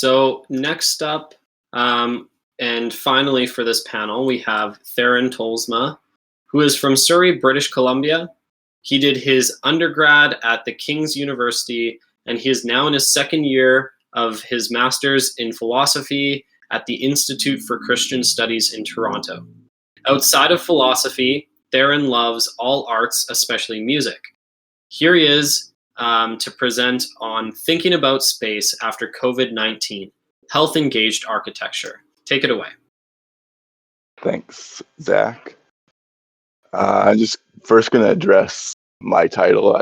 So next up, and finally for this panel, we have Theoren Tolsma, who is from Surrey, British Columbia. He did his undergrad at the King's University, and he is now in his second year of his master's in philosophy at the Institute for Christian Studies in Toronto. Outside of philosophy, Theoren loves all arts, especially music. Here he is to present on thinking about space after COVID-19, health engaged architecture. Take it away. Thanks, Zach. I'm just first going to address my title.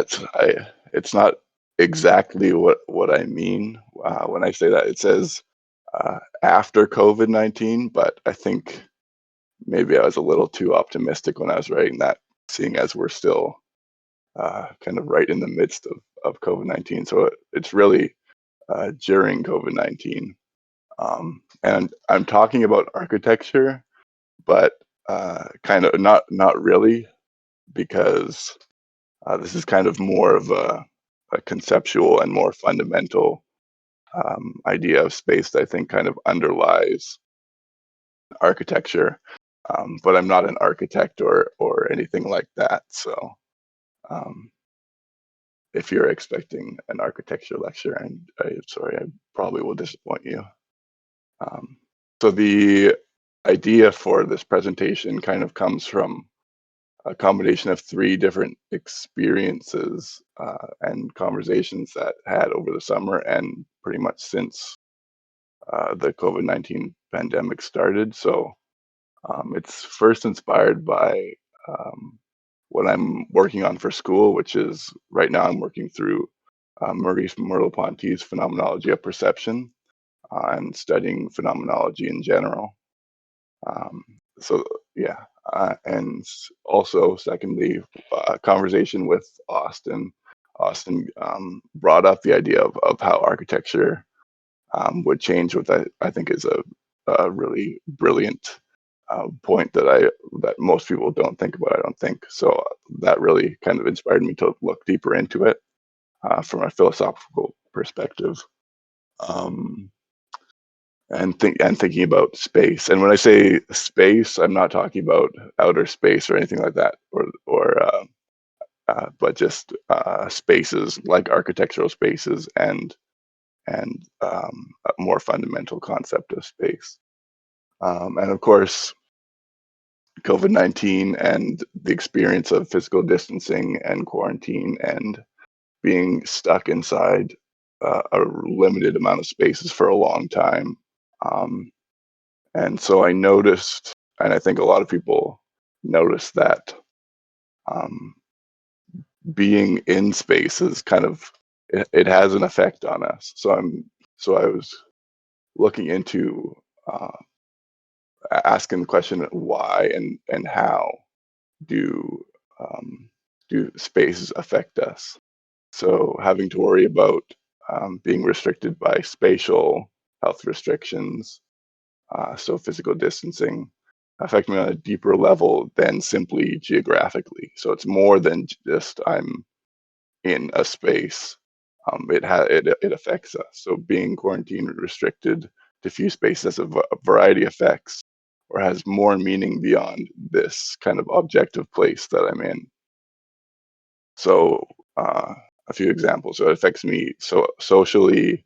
It's not exactly what I mean when I say that. It says after COVID-19, but I think maybe I was a little too optimistic when I was writing that, seeing as we're still kind of right in the midst of COVID-19. So it's really during COVID-19. And I'm talking about architecture, but kind of not really, because this is kind of more of a conceptual and more fundamental idea of space that I think kind of underlies architecture. But I'm not an architect or anything like that. So if you're expecting an architecture lecture, and I'm sorry, I probably will disappoint you. So the idea for this presentation kind of comes from a combination of three different experiences and conversations that I had over the summer and pretty much since the COVID-19 pandemic started. So it's first inspired by what I'm working on for school, which is right now I'm working through Maurice Merleau-Ponty's Phenomenology of Perception and studying phenomenology in general. So yeah, and also secondly, conversation with Austin. Austin brought up the idea of how architecture would change, what I think is a really brilliant point that most people don't think about. I don't think so. That really kind of inspired me to look deeper into it from a philosophical perspective. And thinking about space. And when I say space, I'm not talking about outer space or anything like that, but just spaces like architectural spaces and a more fundamental concept of space. And of course, COVID-19 and the experience of physical distancing and quarantine and being stuck inside a limited amount of spaces for a long time. And so I noticed, and I think a lot of people noticed that being in space is kind of, it has an effect on us. So I was looking into asking the question why and how do spaces affect us? So having to worry about being restricted by spatial health restrictions, so physical distancing, affect me on a deeper level than simply geographically. So it's more than just I'm in a space. It affects us. So being quarantined, restricted to few spaces has a variety of effects, or has more meaning beyond this kind of objective place that I'm in. So a few examples. So it affects me socially,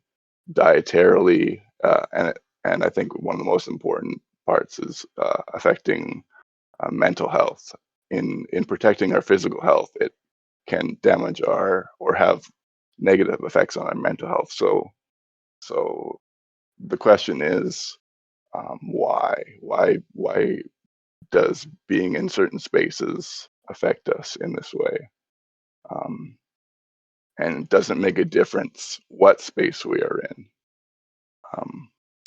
dietarily, and I think one of the most important parts is affecting mental health. In protecting our physical health, it can damage or have negative effects on our mental health. So the question is, why? Why does being in certain spaces affect us in this way? And it doesn't make a difference what space we are in.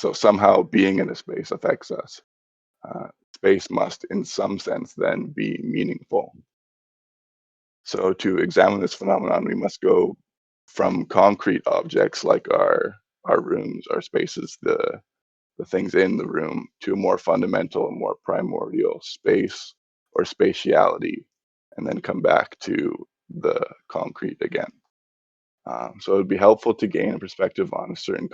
So somehow being in a space affects us. Space must, in some sense, then be meaningful. So to examine this phenomenon, we must go from concrete objects like our rooms, our spaces, the things in the room, to a more fundamental and more primordial space or spatiality, and then come back to the concrete again. So it would be helpful to gain a perspective on a certain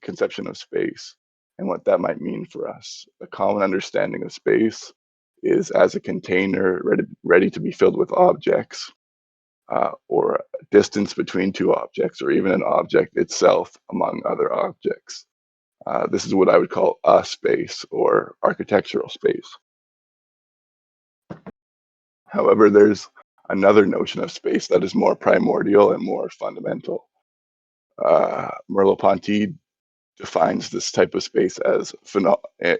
conception of space and what that might mean for us. A common understanding of space is as a container ready to be filled with objects, or a distance between two objects, or even an object itself among other objects. This is what I would call a space or architectural space. However, there's another notion of space that is more primordial and more fundamental. Merleau-Ponty defines this type of space as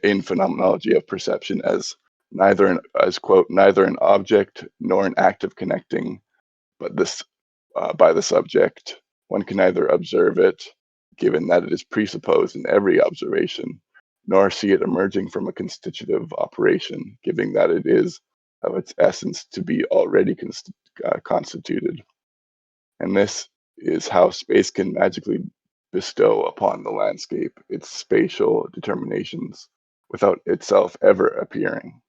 in phenomenology of perception as quote, neither an object nor an act of connecting, but this by the subject. One can neither observe it, given that it is presupposed in every observation, nor see it emerging from a constitutive operation, given that it is of its essence to be already constituted. And this is how space can magically bestow upon the landscape its spatial determinations without itself ever appearing.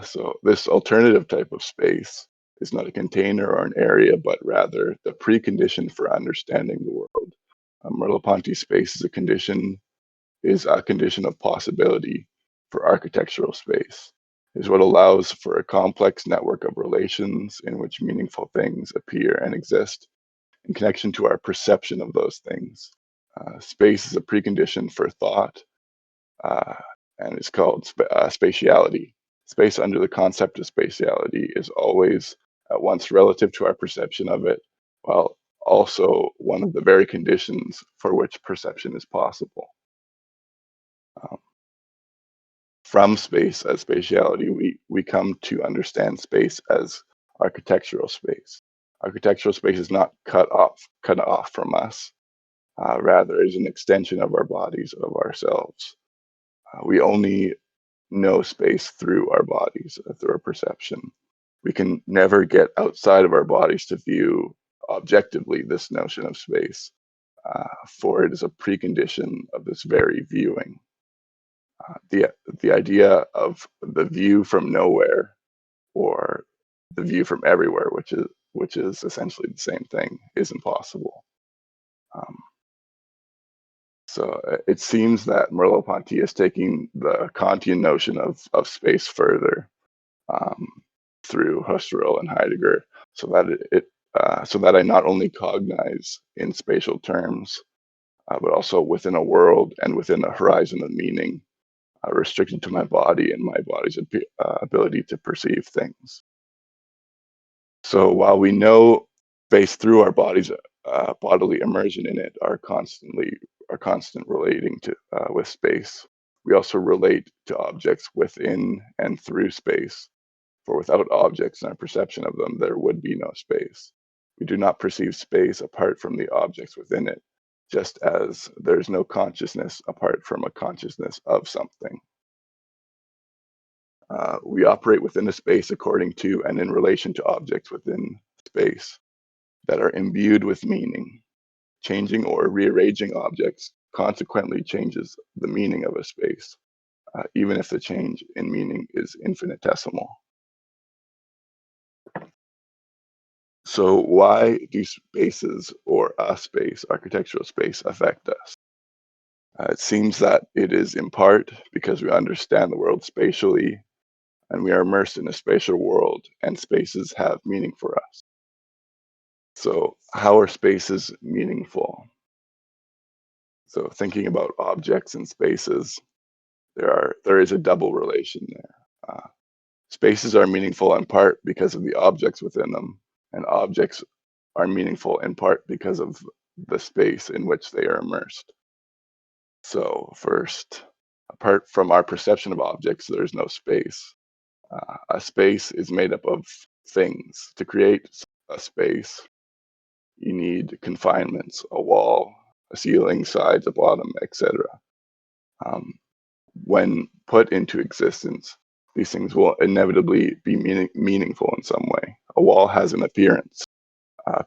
So this alternative type of space is not a container or an area, but rather the precondition for understanding the world. Merleau-Ponty space is a condition of possibility for architectural space. Is what allows for a complex network of relations in which meaningful things appear and exist in connection to our perception of those things. Space is a precondition for thought, and it's called spatiality. Space under the concept of spatiality is always at once relative to our perception of it, while also one of the very conditions for which perception is possible. From space as spatiality, we come to understand space as architectural space. Architectural space is not cut off from us, rather is an extension of our bodies, of ourselves. We only know space through our bodies, through our perception. We can never get outside of our bodies to view objectively this notion of space, for it is a precondition of this very viewing. The idea of the view from nowhere or the view from everywhere, which is essentially the same thing, is impossible. So it seems that Merleau-Ponty is taking the Kantian notion of space further, through Husserl and Heidegger, so that I not only cognize in spatial terms, but also within a world and within a horizon of meaning, restricted to my body and my body's ability to perceive things. So while we know space through our bodies, bodily immersion in it are constant relating to with space, we also relate to objects within and through space. For without objects and our perception of them, there would be no space. We do not perceive space apart from the objects within it, just as there's no consciousness apart from a consciousness of something. We operate within a space according to and in relation to objects within space that are imbued with meaning. Changing or rearranging objects consequently changes the meaning of a space, even if the change in meaning is infinitesimal. So why do spaces or a space, architectural space, affect us? It seems that it is in part because we understand the world spatially and we are immersed in a spatial world and spaces have meaning for us. So how are spaces meaningful? So thinking about objects and spaces, there is a double relation there. Spaces are meaningful in part because of the objects within them, and objects are meaningful in part because of the space in which they are immersed. So first, apart from our perception of objects, there's no space. A space is made up of things. To create a space, you need confinements, a wall, a ceiling, sides, a bottom, etc. When put into existence, these things will inevitably be meaningful in some way. A wall has an appearance,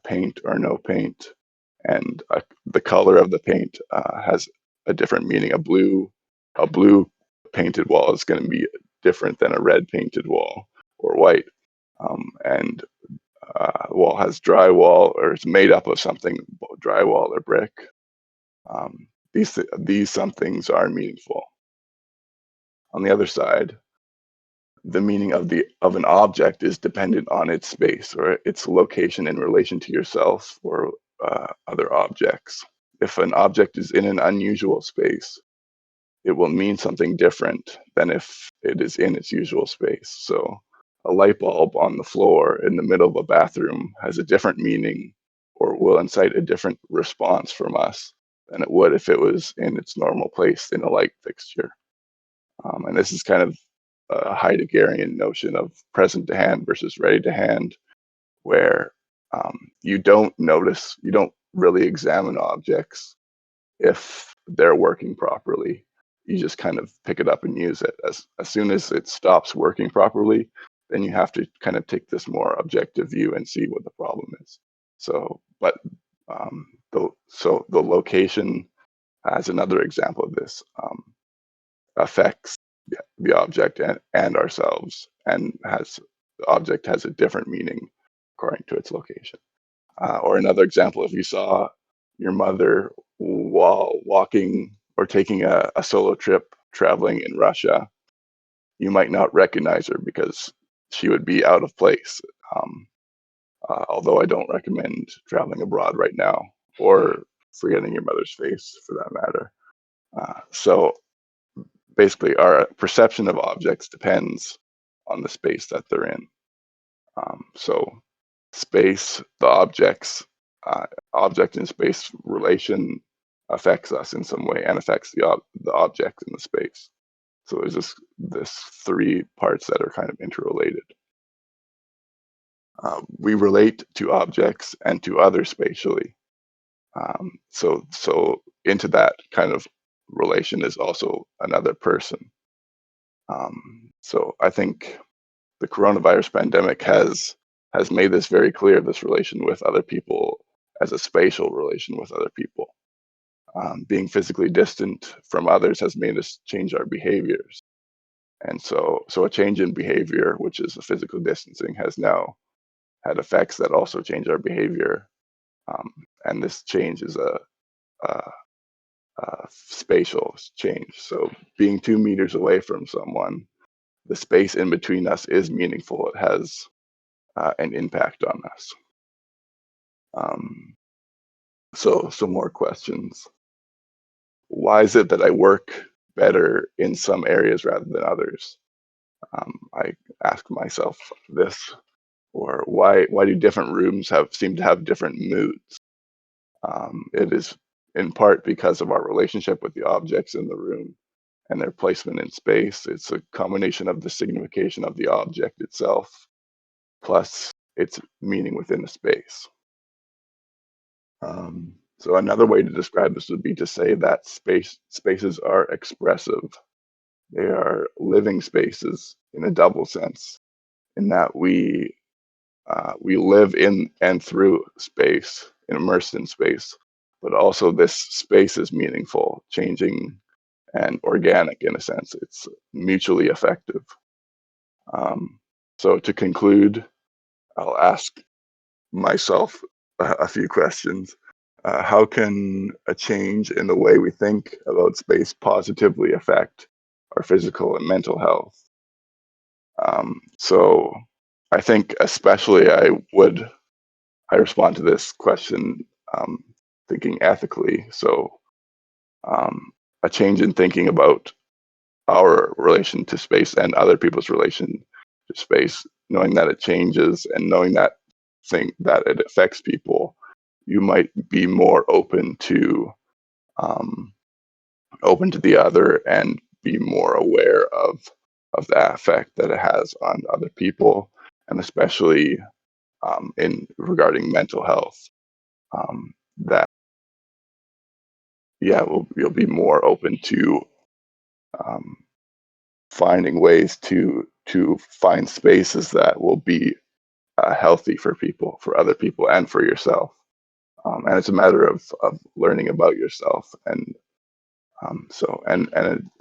paint or no paint, and the color of the paint has a different meaning. A blue painted wall is going to be different than a red painted wall or white. And wall has drywall or it's made up of something, drywall or brick. These some things are meaningful. On the other side, the meaning of an object is dependent on its space or its location in relation to yourself or other objects. If an object is in an unusual space, it will mean something different than if it is in its usual space. So a light bulb on the floor in the middle of a bathroom has a different meaning or will incite a different response from us than it would if it was in its normal place in a light fixture. And this is kind of a Heideggerian notion of present to hand versus ready to hand, where you don't really examine objects if they're working properly. You just kind of pick it up and use it. As soon as it stops working properly, then you have to kind of take this more objective view and see what the problem is. So the location, as another example of this, affects the object and ourselves, and the object has a different meaning according to its location. Or another example, if you saw your mother while walking or taking a solo trip traveling in Russia, you might not recognize her because she would be out of place. Although I don't recommend traveling abroad right now or forgetting your mother's face for that matter. So basically, our perception of objects depends on the space that they're in. So space, the object and space relation affects us in some way and affects the object in the space. So there's this three parts that are kind of interrelated. We relate to objects and to others spatially. So into that kind of relation is also another person. So I think the coronavirus pandemic has made this very clear, this relation with other people as a spatial relation with other people. Being physically distant from others has made us change our behaviors. And so a change in behavior, which is the physical distancing, has now had effects that also change our behavior. And this change is a spatial change. So being 2 meters away from someone, the space in between us is meaningful. It has an impact on us. So some more questions. Why is it that I work better in some areas rather than others? I ask myself this. Or why do different rooms seem to have different moods? It is in part because of our relationship with the objects in the room and their placement in space. It's a combination of the signification of the object itself plus its meaning within the space. So another way to describe this would be to say that spaces are expressive. They are living spaces in a double sense, in that we live in and through space, immersed in space, but also this space is meaningful, changing, and organic in a sense. It's mutually effective. So to conclude, I'll ask myself a few questions. How can a change in the way we think about space positively affect our physical and mental health? So I think especially I respond to this question thinking ethically. So a change in thinking about our relation to space and other people's relation to space, knowing that it changes and knowing that it affects people, you might be more open to the other and be more aware of the effect that it has on other people, and especially in regarding mental health. That you'll be more open to finding ways to find spaces that will be healthy for people, for other people, and for yourself. And it's a matter of learning about yourself. And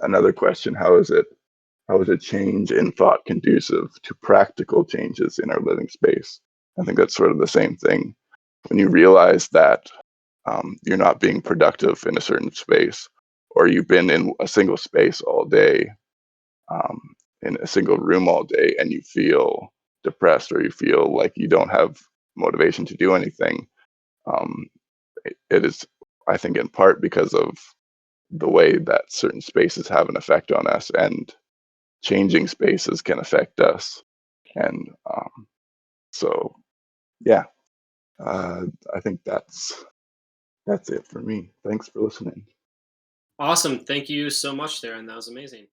another question: how is a change in thought conducive to practical changes in our living space I think that's sort of the same thing. When you realize that you're not being productive in a certain space, or you've been in a single space all day, in a single room all day, and you feel depressed, or you feel like you don't have motivation to do anything, um, it is, I think, in part because of the way that certain spaces have an effect on us, and changing spaces can affect us. And so, yeah, I think that's it for me. Thanks for listening. Awesome. Thank you so much, Theron. That was amazing.